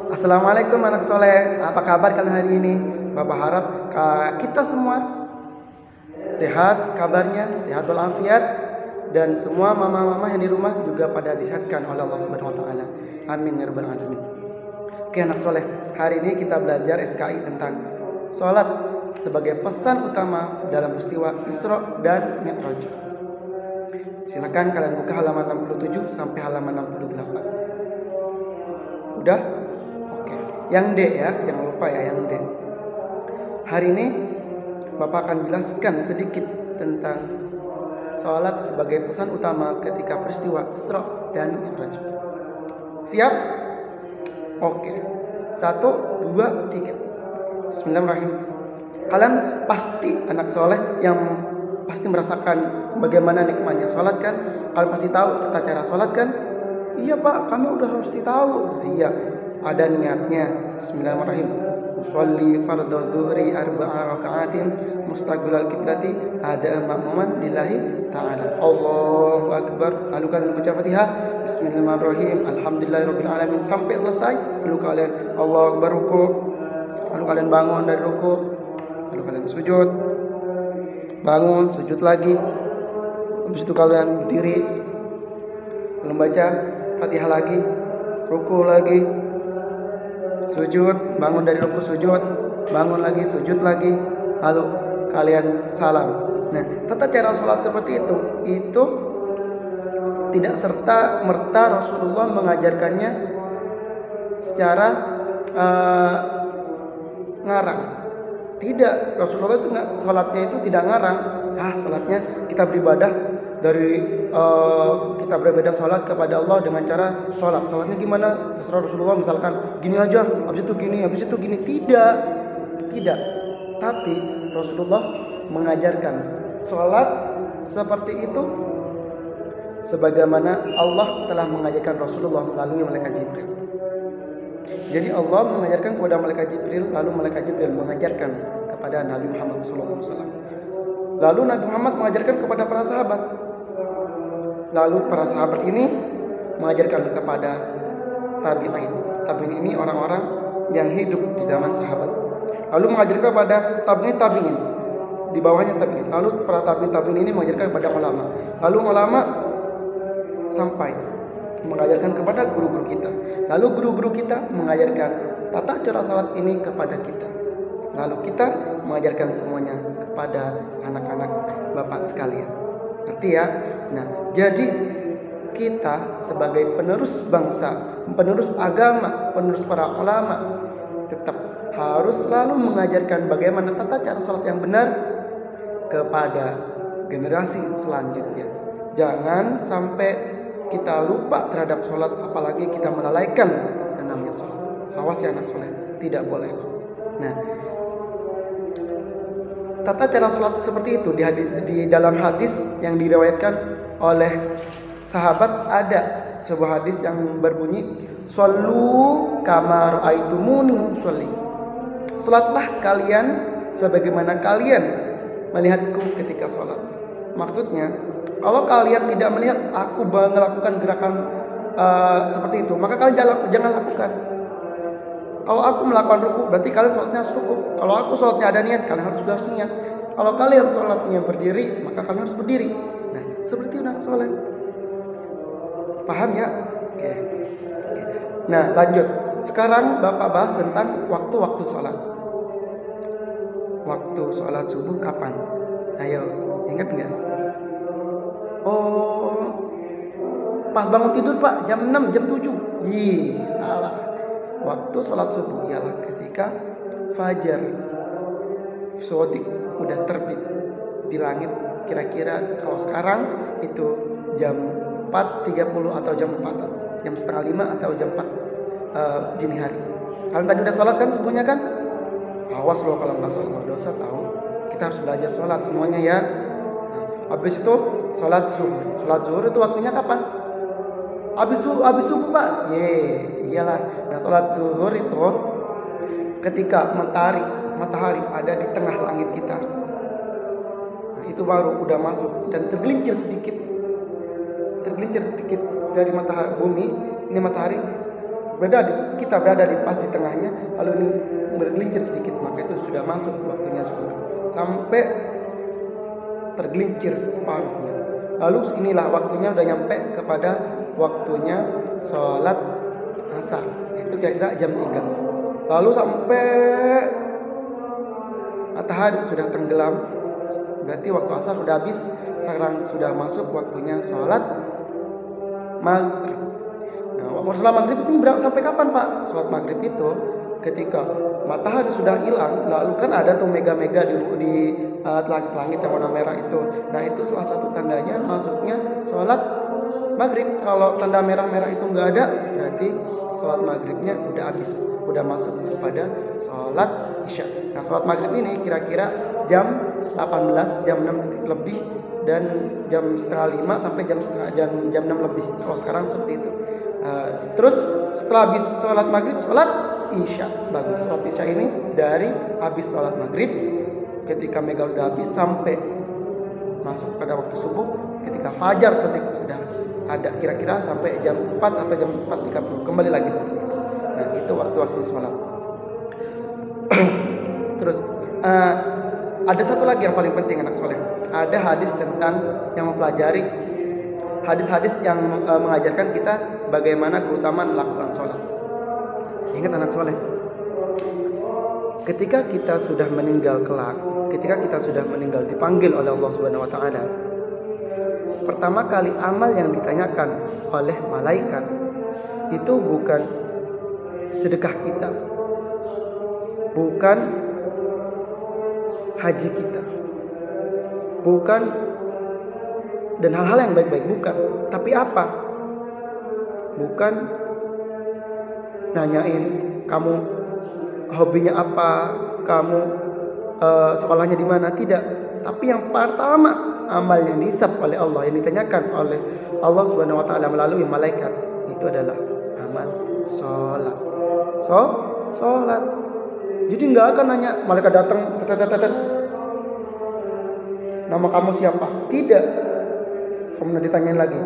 Assalamualaikum anak soleh. Apa kabar kalian hari ini? Bapak harap kita semua sehat kabarnya, sehat walafiat, dan semua mama-mama yang di rumah juga pada disehatkan oleh Allah Subhanahu wa taala. Amin ya rabbal alamin. Oke anak soleh, hari ini kita belajar SKI tentang sholat sebagai pesan utama dalam peristiwa Isra dan Mi'raj. Silakan kalian buka halaman 67 sampai halaman 68. Udah? Oke. Yang D ya, jangan lupa ya yang D. Hari ini Bapak akan jelaskan sedikit tentang sholat sebagai pesan utama ketika peristiwa Isra dan Mi'raj. Siap? Oke. 1, 2, 3. Bismillahirrahmanirrahim. Kalian pasti anak soleh yang pasti merasakan bagaimana nikmatnya sholat kan? Kalian pasti tahu tata cara sholat kan? Iya Pak, kami udah pasti tahu. Iya, ada niatnya. Bismillahirrahmanirrahim. Usolli fardhu dzuhri 4 raka'atin mustaqbilal qiblati ada ma'muman lillahi ta'ala. Allahu akbar. Lalu kalian baca Fatihah. Bismillahirrahmanirrahim. Alhamdulillahirabbil alamin sampai selesai. Lalu kalian Allahu akbar ruku. Lalu kalian bangun dari ruku. Lalu kalian sujud. Bangun, sujud lagi. Habis itu kalian berdiri. Lalu baca Fatihah lagi. Ruku lagi. Sujud, bangun dari ruku sujud, bangun lagi, sujud lagi, lalu kalian salam. Nah, tata cara sholat seperti itu tidak serta merta Rasulullah mengajarkannya secara ngarang. Tidak, Rasulullah itu sholatnya itu tidak ngarang. Sholatnya kita beribadah kita berbeda sholat kepada Allah dengan cara sholatnya gimana terserah Rasulullah, misalkan gini aja, habis itu gini. Tidak, tapi Rasulullah mengajarkan sholat seperti itu sebagaimana Allah telah mengajarkan Rasulullah melalui malaikat Jibril. Jadi Allah mengajarkan kepada malaikat Jibril, lalu malaikat Jibril mengajarkan kepada Nabi Muhammad SAW. Lalu Nabi Muhammad mengajarkan kepada para sahabat. Lalu para sahabat ini mengajarkan kepada tabi'in. Tabi'in ini orang-orang yang hidup di zaman sahabat. Lalu mengajarkan kepada tabi'in. Di bawahnya tabi'in. Lalu para tabi'in ini mengajarkan kepada ulama. Lalu ulama sampai mengajarkan kepada guru-guru kita. Lalu guru-guru kita mengajarkan tata cara salat ini kepada kita. Lalu kita mengajarkan semuanya kepada anak-anak Bapak sekalian. Ngerti ya? Nah, jadi kita sebagai penerus bangsa, penerus agama, penerus para ulama tetap harus selalu mengajarkan bagaimana tata cara sholat yang benar kepada generasi selanjutnya. Jangan sampai kita lupa terhadap sholat, apalagi kita melalaikan yang namanya sholat. Awas ya anak soleh, tidak boleh. Nah, tata cara sholat seperti itu di dalam hadis yang diriwayatkan oleh sahabat ada sebuah hadis yang berbunyi shollu kama ra'aitumuni usolli. Salatlah kalian sebagaimana kalian melihatku ketika sholat. Maksudnya, kalau kalian tidak melihat aku melakukan gerakan seperti itu, maka kalian jangan lakukan. Kalau aku melakukan ruku, berarti kalian sholatnya harus ruku. Kalau aku sholatnya ada niat, kalian juga harus niat. Kalau kalian sholatnya berdiri, maka kalian harus berdiri. Nah, seperti itu anak sholat. Paham ya? Oke. Nah, lanjut. Sekarang Bapak bahas tentang waktu-waktu sholat. Waktu sholat subuh kapan? Ayo, ingat nggak? Oh, pas bangun tidur Pak, jam 6, jam 7. Salah. Waktu sholat subuh ialah ketika fajar sodik udah terbit di langit. Kira-kira kalau sekarang itu jam 4.30 atau jam 4, jam setengah 5 atau jam 4 dini hari. Kalian tadi udah sholat kan subuhnya kan? Awas loh kalau nggak sholat dosa tahu. Kita harus belajar sholat semuanya ya. Habis itu sholat zuhur. Sholat zuhur itu waktunya kapan? Habis subuh Pak. Iyalah. Nah, sholat zuhur itu ketika matahari ada di tengah langit kita. Nah, itu baru udah masuk dan tergelincir sedikit dari matahari bumi. Ini matahari kita berada di pas di tengahnya, lalu ini bergelincir sedikit, maka itu sudah masuk waktunya zuhur. Sampai tergelincir separuhnya. Lalu inilah waktunya udah nyampe kepada waktunya sholat asar. Itu kira-kira jam 3. Lalu sampai matahari sudah tenggelam, berarti waktu asar sudah habis. Sekarang sudah masuk waktunya sholat maghrib. Nah, waktu sholat maghrib ini sampai kapan Pak? Sholat maghrib itu ketika matahari sudah hilang, lalu kan ada tuh mega-mega di langit-langit yang warna merah itu. Nah itu salah satu tandanya masuknya sholat maghrib. Kalau tanda merah-merah itu nggak ada, berarti sholat maghribnya udah habis, udah masuk kepada sholat isya. Nah sholat maghrib ini kira-kira jam 18, jam 6 lebih, dan jam setengah 5 sampai jam 6 lebih. Kalau sekarang seperti itu. Terus setelah habis sholat maghrib, sholat isya. Bagus. Sholat isya ini dari habis sholat maghrib, ketika mega sudah habis sampai masuk pada waktu subuh, ketika fajar sudah ada, kira-kira sampai jam 4 atau jam 4.30 kembali lagi seperti itu. Nah itu waktu-waktu sholat. Terus ada satu lagi yang paling penting anak soleh. Ada hadis tentang yang mempelajari hadis-hadis yang mengajarkan kita bagaimana keutamaan melakukan sholat. Ingat anak soleh, ketika kita sudah meninggal kelak, ketika kita sudah meninggal dipanggil oleh Allah Subhanahu wa taala, pertama kali amal yang ditanyakan oleh malaikat itu bukan sedekah kita, bukan haji kita, bukan dan hal-hal yang baik-baik, bukan. Tapi apa? Bukan nanyain kamu hobinya apa, kamu sekolahnya di mana, tidak. Tapi yang pertama, amal yang dihisab oleh Allah, yang ditanyakan oleh Allah Subhanahu wa taala melalui malaikat, itu adalah amal sholat. Sholat. Jadi nggak akan nanya, malaikat datang, nama kamu siapa? Tidak. Kemudian ditanyain lagi.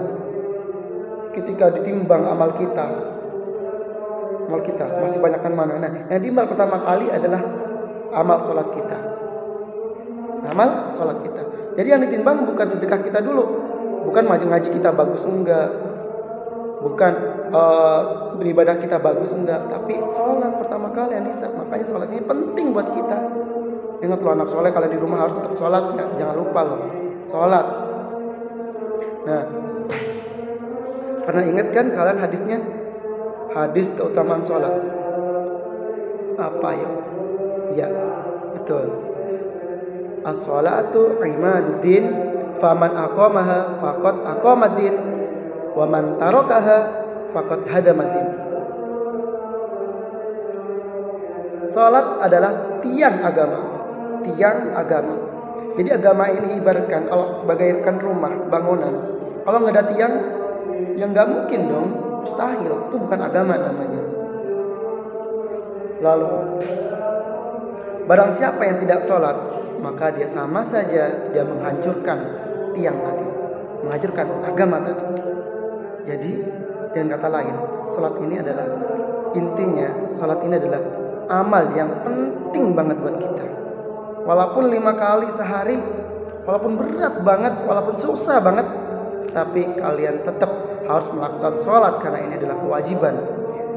Ketika ditimbang amal kita masih banyakkan mana? Nah, yang ditimbang pertama kali adalah amal sholat kita. Amal sholat kita. Jadi yang ditimbang bukan sedekah kita dulu, bukan ngaji kita bagus enggak, bukan beribadah kita bagus enggak, tapi sholat pertama kali yang disab. Makanya sholat ini penting buat kita. Ingat loh anak soleh, kalian di rumah harus tetap sholat ya, jangan lupa loh sholat. Nah, pernah ingat kan kalian hadisnya? Hadis keutamaan sholat apa ya? Ya, betul. As-sholatu imaduddin, faman aqamaha faqad aqamaddin, wa man tarakaha faqad hadamaddin. Salat adalah tiang agama. Jadi agama ini ibaratkan kalau bagaikan rumah, bangunan. Kalau nggak ada tiang, ya nggak mungkin dong, mustahil. Itu bukan agama namanya. Lalu, barang siapa yang tidak sholat, maka dia sama saja dia menghancurkan tiang tadi, menghancurkan agama tadi. Jadi dengan kata lain, sholat ini adalah intinya, sholat ini adalah amal yang penting banget buat kita. Walaupun 5 kali sehari, walaupun berat banget, walaupun susah banget, tapi kalian tetap harus melakukan sholat karena ini adalah kewajiban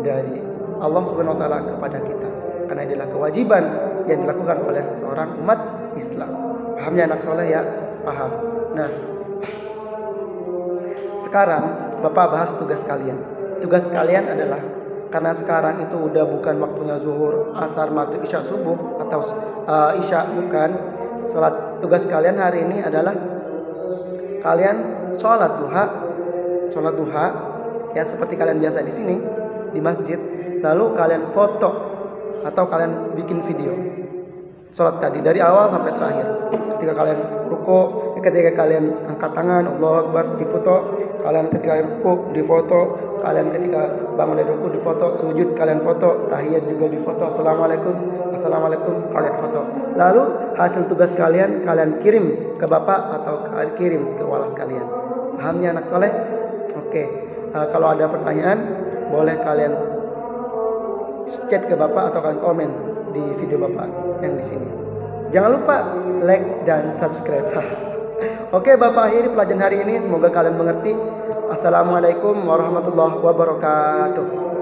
dari Allah Subhanahu wa taala kepada kita. Karena ini adalah kewajiban yang dilakukan oleh seorang umat Islam. Pahamnya anak soleh ya? Paham. Nah, sekarang Bapak bahas tugas kalian. Tugas kalian adalah, karena sekarang itu udah bukan waktunya zuhur, asar, maghrib, isya, subuh, atau isya, bukan. Tugas kalian hari ini adalah kalian sholat duha, ya seperti kalian biasa di sini di masjid. Lalu kalian foto atau kalian bikin video sholat tadi dari awal sampai terakhir. Ketika kalian ruku, ketika kalian angkat tangan, Allahu Akbar, difoto. Kalian ketika ruku difoto, kalian ketika bangun dari ruku difoto, sujud kalian foto, tahiyat juga difoto, assalamualaikum kalian foto. Lalu hasil tugas kalian kirim ke bapak atau kalian kirim ke walas kalian. Pahamnya anak soleh? Oke. Kalau ada pertanyaan boleh kalian chat ke Bapak atau kalian komen di video Bapak yang di sini. Jangan lupa like dan subscribe. Oke, Bapak akhiri pelajaran hari ini. Semoga kalian mengerti. Assalamualaikum warahmatullahi wabarakatuh.